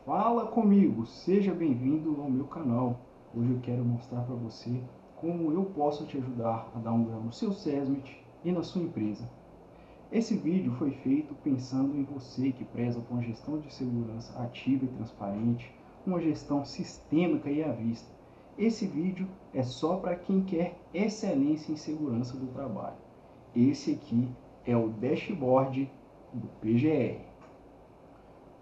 Fala comigo, seja bem-vindo ao meu canal. Hoje eu quero mostrar para você como eu posso te ajudar a dar um grau no seu SESMIT e na sua empresa. Esse vídeo foi feito pensando em você que preza por uma gestão de segurança ativa e transparente, uma gestão sistêmica e à vista. Esse vídeo é só para quem quer excelência em segurança do trabalho. Esse aqui é o dashboard do PGR.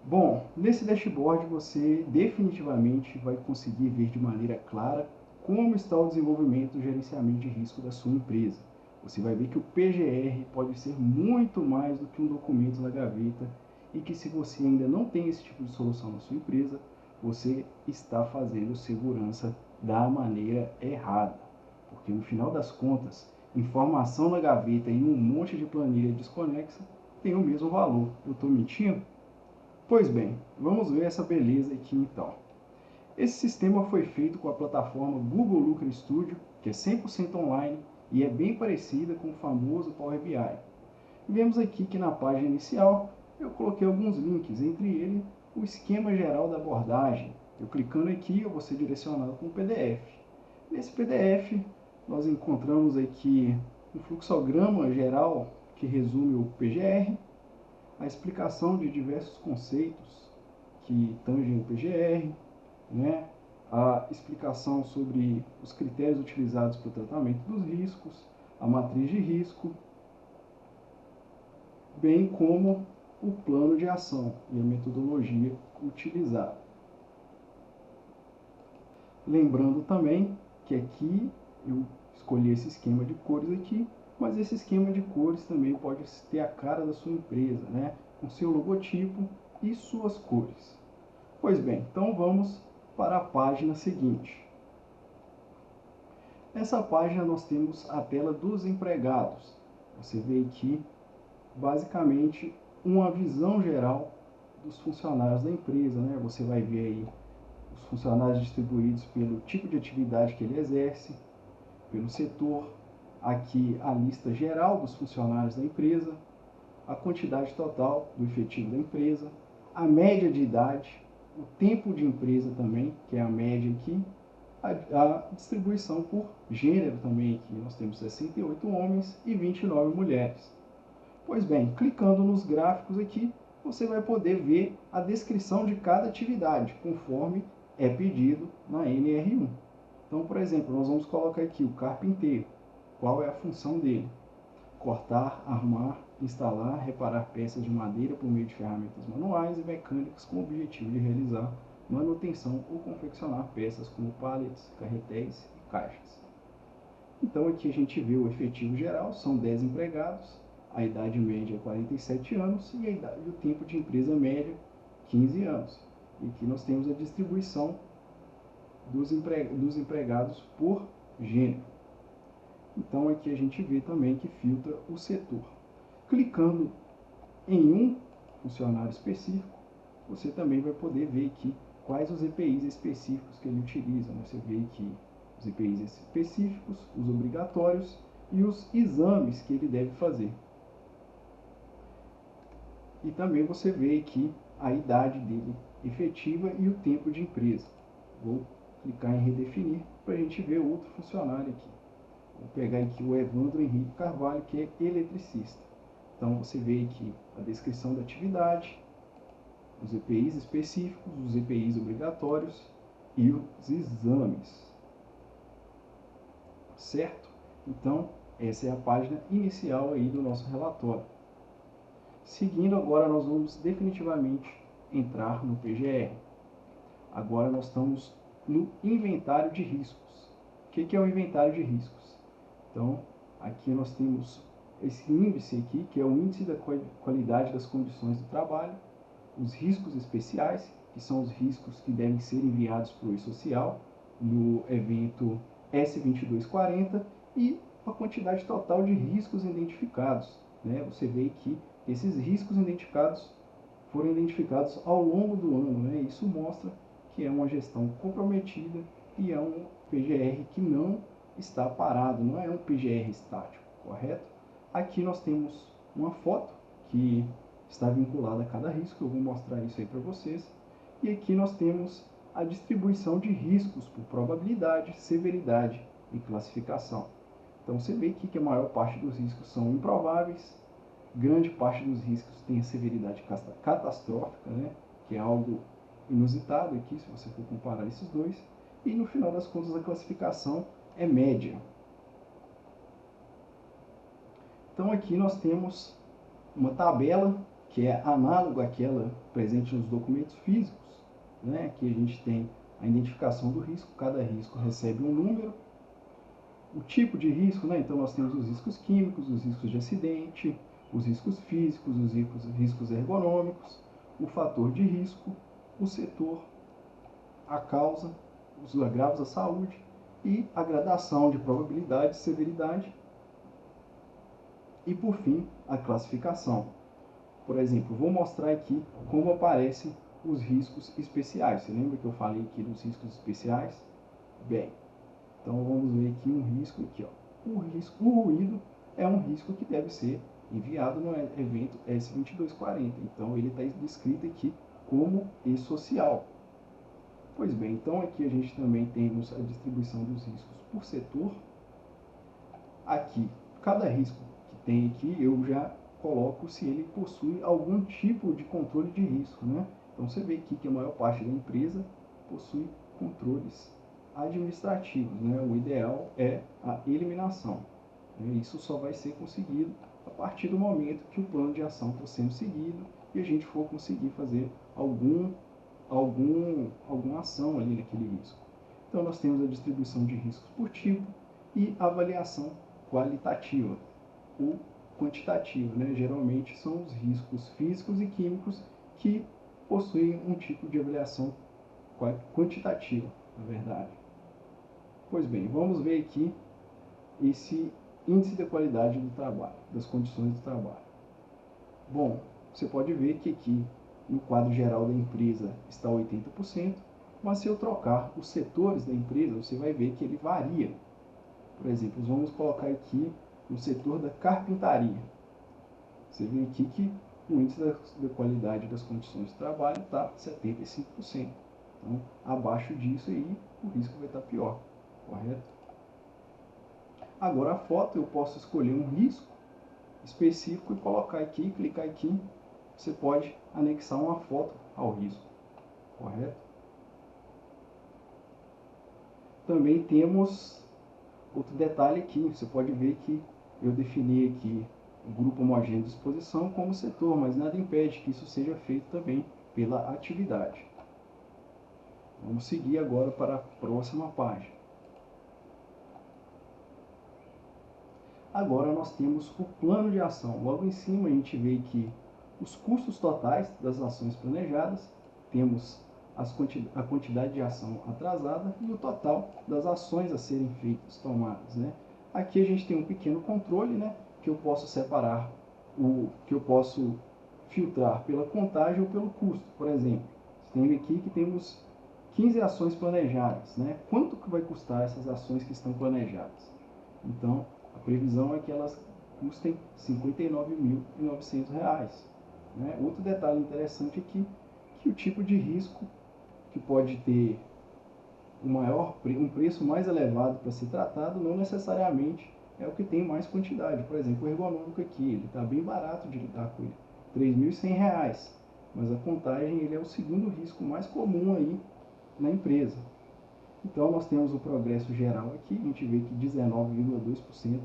Bom, nesse dashboard você definitivamente vai conseguir ver de maneira clara como está o desenvolvimento e gerenciamento de risco da sua empresa. Você vai ver que o PGR pode ser muito mais do que um documento na gaveta e que, se você ainda não tem esse tipo de solução na sua empresa, você está fazendo segurança da maneira errada. Porque no final das contas, informação na gaveta e um monte de planilha desconexa tem o mesmo valor. Eu estou mentindo? Pois bem, vamos ver essa beleza aqui então. Esse sistema foi feito com a plataforma Google Looker Studio, que é 100% online e é bem parecida com o famoso Power BI. Vemos aqui que na página inicial eu coloquei alguns links, entre eles o esquema geral da abordagem. Eu clicando aqui eu vou ser direcionado para um PDF. Nesse PDF nós encontramos aqui um fluxograma geral que resume o PGR, a explicação de diversos conceitos que tangem o PGR, né? A explicação sobre os critérios utilizados para o tratamento dos riscos, a matriz de risco, bem como o plano de ação e a metodologia utilizada. Lembrando também que aqui eu escolhi esse esquema de cores aqui, mas esse esquema de cores também pode ter a cara da sua empresa, né? Com seu logotipo e suas cores. Pois bem, então vamos para a página seguinte. Nessa página nós temos a tela dos empregados. Você vê aqui basicamente uma visão geral dos funcionários da empresa, né? Você vai ver aí os funcionários distribuídos pelo tipo de atividade que ele exerce, pelo setor, aqui a lista geral dos funcionários da empresa, a quantidade total do efetivo da empresa, a média de idade, o tempo de empresa também, que é a média aqui, a distribuição por gênero também aqui. Nós temos 68 homens e 29 mulheres. Pois bem, clicando nos gráficos aqui, você vai poder ver a descrição de cada atividade, conforme é pedido na NR1. Então, por exemplo, nós vamos colocar aqui o carpinteiro. Qual é a função dele? Cortar, armar, instalar, reparar peças de madeira por meio de ferramentas manuais e mecânicas com o objetivo de realizar manutenção ou confeccionar peças como pallets, carretéis e caixas. Então aqui a gente vê o efetivo geral, são 10 empregados, a idade média é 47 anos e o tempo de empresa média 15 anos. E aqui nós temos a distribuição dos empregados por gênero. Então aqui a gente vê também que filtra o setor. Clicando em um funcionário específico, você também vai poder ver aqui quais os EPIs específicos que ele utiliza. Você vê aqui os EPIs específicos, os obrigatórios e os exames que ele deve fazer. E também você vê aqui a idade dele efetiva e o tempo de empresa. Vou clicar em redefinir para a gente ver outro funcionário aqui. Vou pegar aqui o Evandro Henrique Carvalho, que é eletricista. Então você vê aqui a descrição da atividade, os EPIs específicos, os EPIs obrigatórios e os exames. Certo? Então, essa é a página inicial aí do nosso relatório. Seguindo agora, nós vamos definitivamente entrar no PGR. Agora nós estamos no inventário de riscos. O que é o inventário de riscos? Então, aqui nós temos esse índice aqui, que é o índice da qualidade das condições do trabalho, os riscos especiais, que são os riscos que devem ser enviados para o e-social no evento S2240, e a quantidade total de riscos identificados. Né? Você vê que esses riscos identificados foram identificados ao longo do ano. Né? Isso mostra que é uma gestão comprometida e é um PGR que não está parado, não é um PGR estático, correto? Aqui nós temos uma foto que está vinculada a cada risco, eu vou mostrar isso aí para vocês. E aqui nós temos a distribuição de riscos por probabilidade, severidade e classificação. Então você vê aqui que a maior parte dos riscos são improváveis, grande parte dos riscos tem a severidade catastrófica, né? Que é algo inusitado aqui, se você for comparar esses dois. E no final das contas a classificação é média. Então aqui nós temos uma tabela que é análoga àquela presente nos documentos físicos, né? Aqui a gente tem a identificação do risco, cada risco recebe um número, o tipo de risco, né? Então nós temos os riscos químicos, os riscos de acidente, os riscos físicos, os riscos ergonômicos, o fator de risco, o setor, a causa, os agravos à saúde e a gradação de probabilidade, severidade e, por fim, a classificação. Por exemplo, vou mostrar aqui como aparecem os riscos especiais. Você lembra que eu falei aqui dos riscos especiais? Bem, então vamos ver aqui um risco aqui, ó. O ruído é um risco que deve ser enviado no evento S2240. Então ele está descrito aqui como e-social. Pois bem, então aqui a gente também temos a distribuição dos riscos por setor. Aqui, cada risco que tem aqui, eu já coloco se ele possui algum tipo de controle de risco, né? Então você vê aqui que a maior parte da empresa possui controles administrativos, né? O ideal é a eliminação. Isso só vai ser conseguido a partir do momento que o plano de ação for sendo seguido e a gente for conseguir fazer alguma ação ali naquele risco. Então nós temos a distribuição de riscos por tipo e avaliação qualitativa ou quantitativa, né? Geralmente são os riscos físicos e químicos que possuem um tipo de avaliação quantitativa, na verdade. Pois bem, vamos ver aqui esse índice da qualidade do trabalho, das condições do trabalho. Bom, você pode ver que aqui no quadro geral da empresa está 80%, mas se eu trocar os setores da empresa, você vai ver que ele varia. Por exemplo, vamos colocar aqui no setor da carpintaria. Você vê aqui que o índice da qualidade das condições de trabalho está 75%. Então, abaixo disso aí, o risco vai estar pior, correto? Agora a foto, eu posso escolher um risco específico e colocar aqui, clicar aqui, você pode anexar uma foto ao risco, correto? Também temos outro detalhe aqui, você pode ver que eu defini aqui o grupo homogêneo de exposição como setor, mas nada impede que isso seja feito também pela atividade. Vamos seguir agora para a próxima página. Agora nós temos o plano de ação. Logo em cima a gente vê que os custos totais das ações planejadas, temos a quantidade de ação atrasada e o total das ações a serem feitas, tomadas, né? Aqui a gente tem um pequeno controle, né, que eu posso separar, que eu posso filtrar pela contagem ou pelo custo. Por exemplo, tem aqui que temos 15 ações planejadas, né? Quanto que vai custar essas ações que estão planejadas? Então, a previsão é que elas custem R$ 59.900. Né? Outro detalhe interessante aqui, que o tipo de risco que pode ter um preço mais elevado para ser tratado, não necessariamente é o que tem mais quantidade. Por exemplo, o ergonômico aqui, ele está bem barato de lidar com ele, R$ 3.100, mas a contagem ele é o segundo risco mais comum aí na empresa. Então nós temos o progresso geral aqui, a gente vê que 19,2%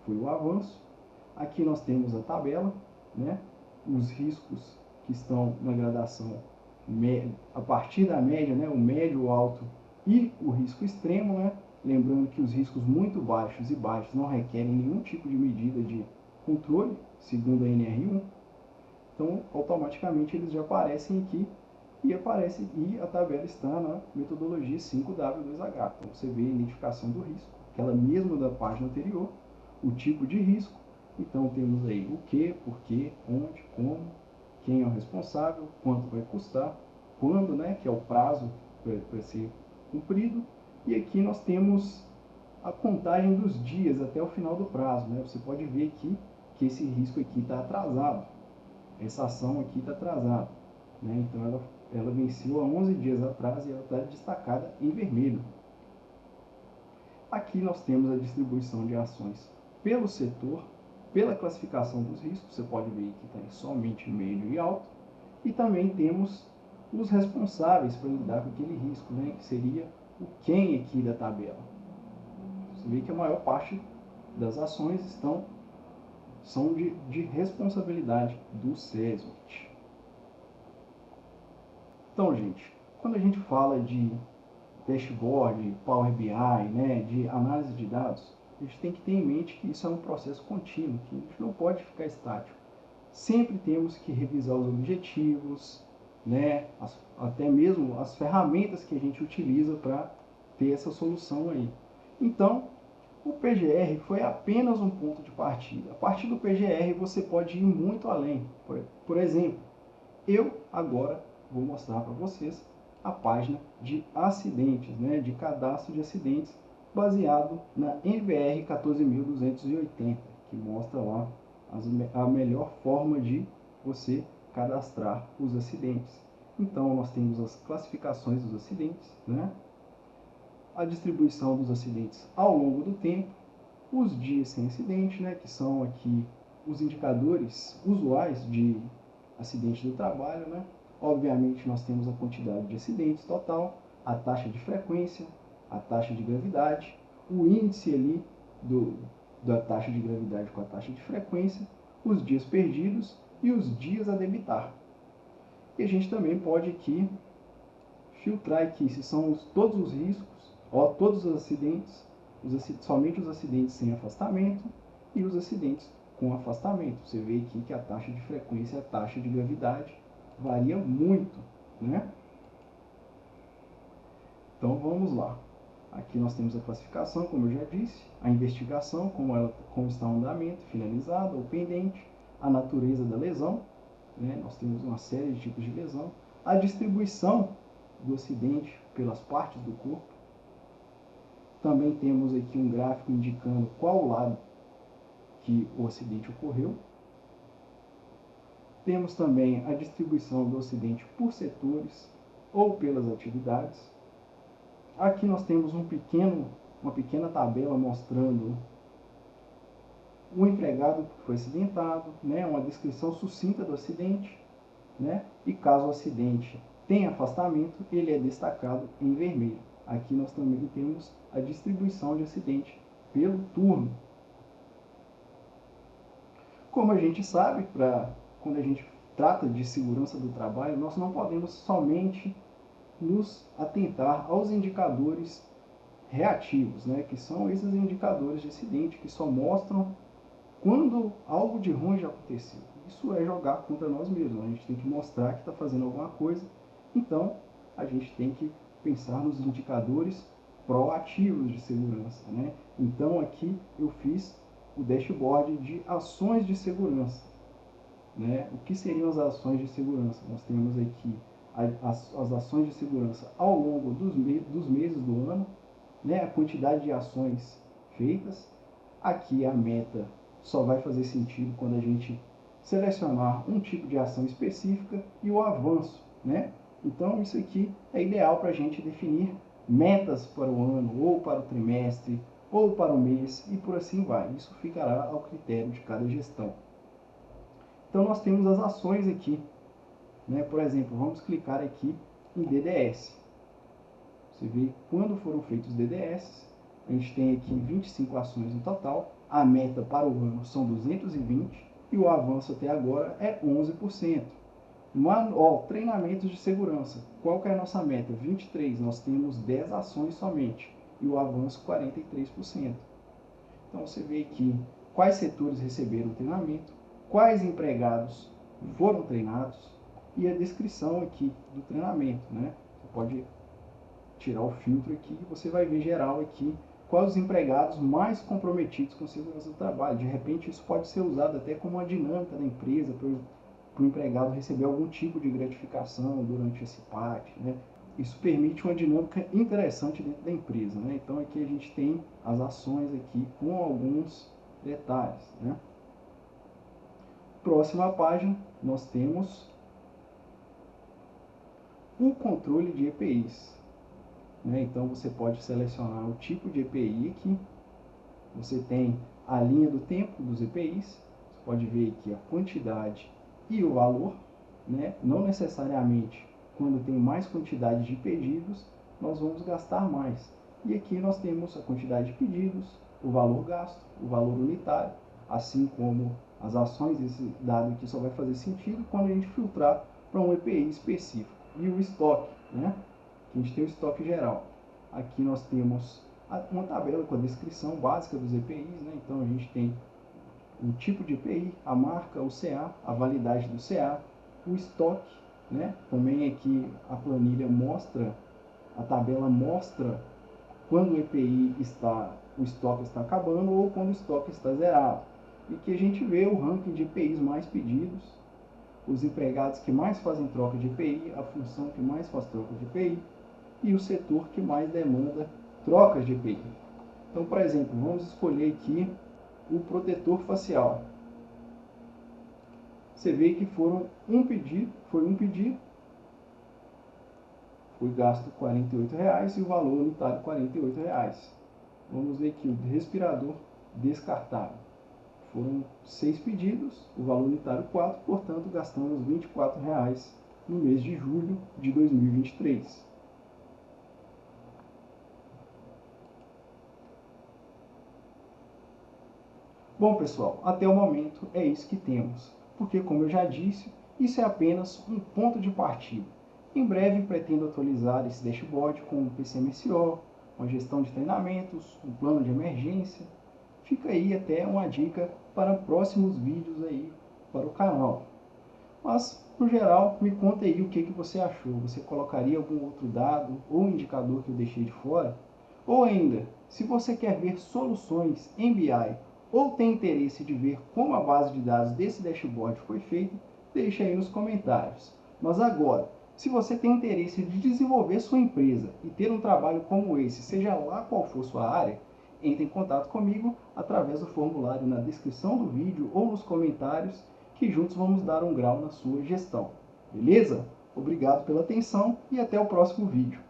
foi o avanço. Aqui nós temos a tabela, né? Os riscos que estão na gradação a partir da média, né? O médio, o alto e o risco extremo, né? Lembrando que os riscos muito baixos e baixos não requerem nenhum tipo de medida de controle, segundo a NR1. Então, automaticamente eles já aparecem aqui e a tabela está na metodologia 5W2H. Então você vê a identificação do risco, aquela mesma da página anterior, o tipo de risco. Então temos aí o que, porquê, onde, como, quem é o responsável, quanto vai custar, quando, né, que é o prazo para ser cumprido. E aqui nós temos a contagem dos dias até o final do prazo, né? Você pode ver aqui que esse risco aqui está atrasado, essa ação aqui está atrasada, né? Então ela ela venceu há 11 dias atrás e ela está destacada em vermelho. Aqui nós temos a distribuição de ações pelo setor, pela classificação dos riscos, você pode ver que tem somente médio e alto, e também temos os responsáveis para lidar com aquele risco, né, que seria o quem aqui da tabela. Você vê que a maior parte das ações são de responsabilidade do SESMIT. Então, gente, quando a gente fala de dashboard, Power BI, né, de análise de dados, a gente tem que ter em mente que isso é um processo contínuo, que a gente não pode ficar estático. Sempre temos que revisar os objetivos, né, até mesmo as ferramentas que a gente utiliza para ter essa solução aí. Então, o PGR foi apenas um ponto de partida. A partir do PGR você pode ir muito além. Por exemplo, eu agora vou mostrar para vocês a página de acidentes, né, de cadastro de acidentes, baseado na NBR 14280, que mostra lá a melhor forma de você cadastrar os acidentes. Então, nós temos as classificações dos acidentes, né, a distribuição dos acidentes ao longo do tempo, os dias sem acidente, né, que são aqui os indicadores usuais de acidente do trabalho, né? Obviamente nós temos a quantidade de acidentes total, a taxa de frequência, a taxa de gravidade, o índice ali da taxa de gravidade com a taxa de frequência, os dias perdidos e os dias a debitar. E a gente também pode aqui filtrar aqui se são todos os riscos, ó, todos os acidentes, somente os acidentes sem afastamento e os acidentes com afastamento. Você vê aqui que a taxa de frequência e a taxa de gravidade varia muito, né? Então vamos lá. Aqui nós temos a classificação, como eu já disse, a investigação, como está o andamento, finalizada ou pendente, a natureza da lesão, né? Nós temos uma série de tipos de lesão, a distribuição do acidente pelas partes do corpo. Também temos aqui um gráfico indicando qual lado que o acidente ocorreu. Temos também a distribuição do acidente por setores ou pelas atividades. Aqui nós temos uma pequena tabela mostrando o empregado que foi acidentado, né, uma descrição sucinta do acidente, né, e caso o acidente tenha afastamento, ele é destacado em vermelho. Aqui nós também temos a distribuição de acidente pelo turno. Como a gente sabe, quando a gente trata de segurança do trabalho, nós não podemos somente nos atentar aos indicadores reativos, né, que são esses indicadores de acidente que só mostram quando algo de ruim já aconteceu. Isso é jogar contra nós mesmos. A gente tem que mostrar que está fazendo alguma coisa. Então, a gente tem que pensar nos indicadores proativos de segurança, né? Então, aqui eu fiz o dashboard de ações de segurança, né? O que seriam as ações de segurança? Nós temos aqui as ações de segurança ao longo dos meses do ano, né? A quantidade de ações feitas. Aqui a meta só vai fazer sentido quando a gente selecionar um tipo de ação específica e o avanço, né? Então isso aqui é ideal para a gente definir metas para o ano, ou para o trimestre, ou para o mês, e por assim vai. Isso ficará ao critério de cada gestão. Então nós temos as ações aqui, né? Por exemplo, vamos clicar aqui em DDS. Você vê quando foram feitos os DDS, a gente tem aqui 25 ações no total, a meta para o ano são 220 e o avanço até agora é 11%. Treinamentos de segurança, qual que é a nossa meta? 23, nós temos 10 ações somente e o avanço 43%. Então você vê aqui quais setores receberam treinamento, quais empregados foram treinados e a descrição aqui do treinamento, né? Você pode tirar o filtro aqui e você vai ver geral aqui quais os empregados mais comprometidos com a segurança do trabalho. De repente isso pode ser usado até como uma dinâmica da empresa para o empregado receber algum tipo de gratificação durante esse PAT, né? Isso permite uma dinâmica interessante dentro da empresa, né? Então aqui a gente tem as ações aqui com alguns detalhes, né? Próxima página nós temos o controle de EPIs. Então você pode selecionar o tipo de EPI aqui. Você tem a linha do tempo dos EPIs. Você pode ver aqui a quantidade e o valor. Não necessariamente quando tem mais quantidade de pedidos, nós vamos gastar mais. E aqui nós temos a quantidade de pedidos, o valor gasto, o valor unitário, assim como as ações. Esse dado aqui só vai fazer sentido quando a gente filtrar para um EPI específico. E o estoque, que a gente tem o estoque geral. Aqui nós temos uma tabela com a descrição básica dos EPIs, Então a gente tem o tipo de EPI, a marca, o CA, a validade do CA, o estoque, Também aqui a planilha mostra, a tabela mostra quando o EPI o estoque está acabando ou quando o estoque está zerado. E que a gente vê o ranking de EPIs mais pedidos, os empregados que mais fazem troca de EPI, a função que mais faz troca de EPI e o setor que mais demanda trocas de EPI. Então, por exemplo, vamos escolher aqui o protetor facial. Você vê que foi um pedido, foi gasto R$ 48,00 e o valor unitário R$ 48,00. Vamos ver aqui o respirador descartável. Foram 6 pedidos, o valor unitário 4, portanto gastamos R$ 24,00 no mês de julho de 2023. Bom, pessoal, até o momento é isso que temos, porque, como eu já disse, isso é apenas um ponto de partida. Em breve pretendo atualizar esse dashboard com um PCMSO, uma gestão de treinamentos, um plano de emergência. Fica aí até uma dica para próximos vídeos aí para o canal. Mas, no geral, me conta aí o que você achou. Você colocaria algum outro dado ou indicador que eu deixei de fora? Ou ainda, se você quer ver soluções em BI ou tem interesse de ver como a base de dados desse dashboard foi feita, deixa aí nos comentários. Mas agora, se você tem interesse de desenvolver sua empresa e ter um trabalho como esse, seja lá qual for sua área, entre em contato comigo através do formulário na descrição do vídeo ou nos comentários, que juntos vamos dar um grau na sua gestão. Beleza? Obrigado pela atenção e até o próximo vídeo.